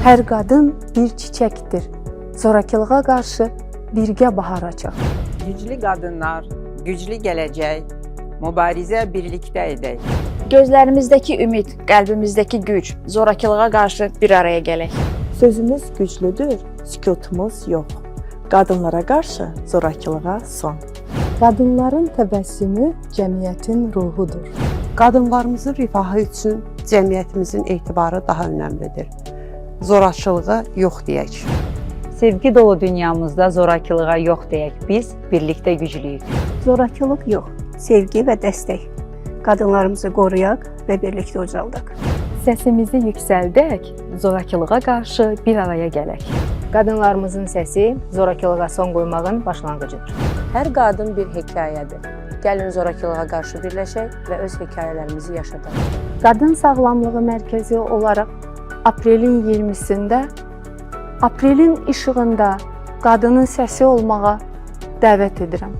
Hər qadın bir çiçəkdir. Zorakılığa qarşı birgə bahar açaq. Güclü qadınlar, güclü gələcək, mübarizə birlikdə edək. Gözlərimizdəki ümid, qəlbimizdəki güc, zorakılığa qarşı bir araya gələk. Sözümüz güclüdür, sükutumuz yox. Qadınlara qarşı zorakılığa son. Qadınların təbəssümü cəmiyyətin ruhudur. Qadınlarımızın rifahı üçün cəmiyyətimizin etibarı daha önəmlidir. Zorakılığa yox deyək. Sevgi dolu dünyamızda zorakılığa yox deyək. Biz birlikdə güclüyük. Zorakılıq yox, sevgi və dəstək. Qadınlarımızı qoruyaq və birlikdə ucaldaq. Səsimizi yüksəldək, zorakılığa qarşı bir araya gələk. Qadınlarımızın səsi zorakılığa son qoymağın başlanğıcıdır. Hər qadın bir hekayədir. Gəlin zorakılığa qarşı birləşək və öz hekayələrimizi yaşadaq. Qadın Sağlamlığı Mərkəzi olaraq aprelin 20-sində aprelin işığında qadının səsi olmağa dəvət edirəm.